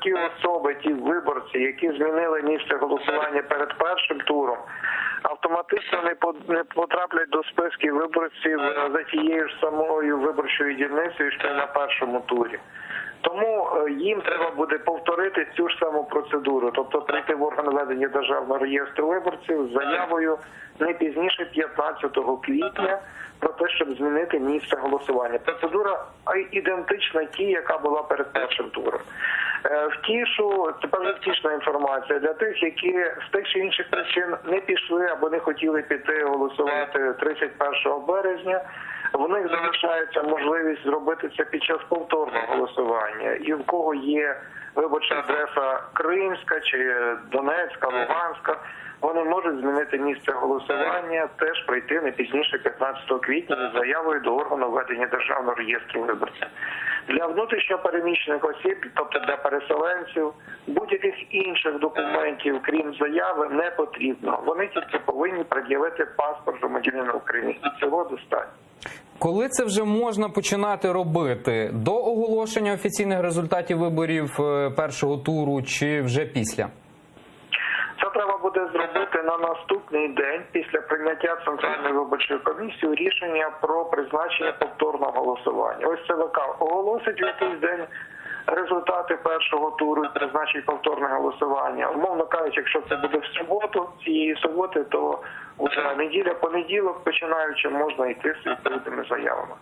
ті особи, ті виборці, які змінили місце голосування перед першим туром, автоматично не потраплять до списків виборців за тією ж самою виборчою дільницею, що й на першому турі. Тому їм треба буде повторити цю ж саму процедуру, тобто прийти в орган ведення Державного реєстру виборців з заявою не пізніше 15 квітня про те, щоб змінити місце голосування. Процедура ідентична тій, яка була перед першим туром. Тепер втішна інформація для тих, які з тих чи інших причин не пішли або не хотіли піти голосувати 31 березня. В них залишається можливість зробити це під час повторного голосування. І в кого є виборча адреса Кримська чи Донецька, Луганська, вони можуть змінити місце голосування, теж прийти не пізніше 15 квітня з заявою до органу ведення Державного реєстру виборців. Для внутрішньопереміщених осіб, тобто для переселенців, будь-яких інших документів, крім заяви, не потрібно. Вони тільки повинні пред'явити паспорт громадянина України. І цього достатньо. Коли це вже можна починати робити? До оголошення офіційних результатів виборів першого туру чи вже після? Це треба буде зробити на наступний день після прийняття Центральної виборчої комісії рішення про призначення повторного голосування. Ось ЦВК оголосить в якийсь день результати першого туру і призначить повторне голосування. Умовно кажучи, якщо це буде в суботу, цієї суботи, то вже неділя-понеділок починаючи можна йти з відповідними заявами.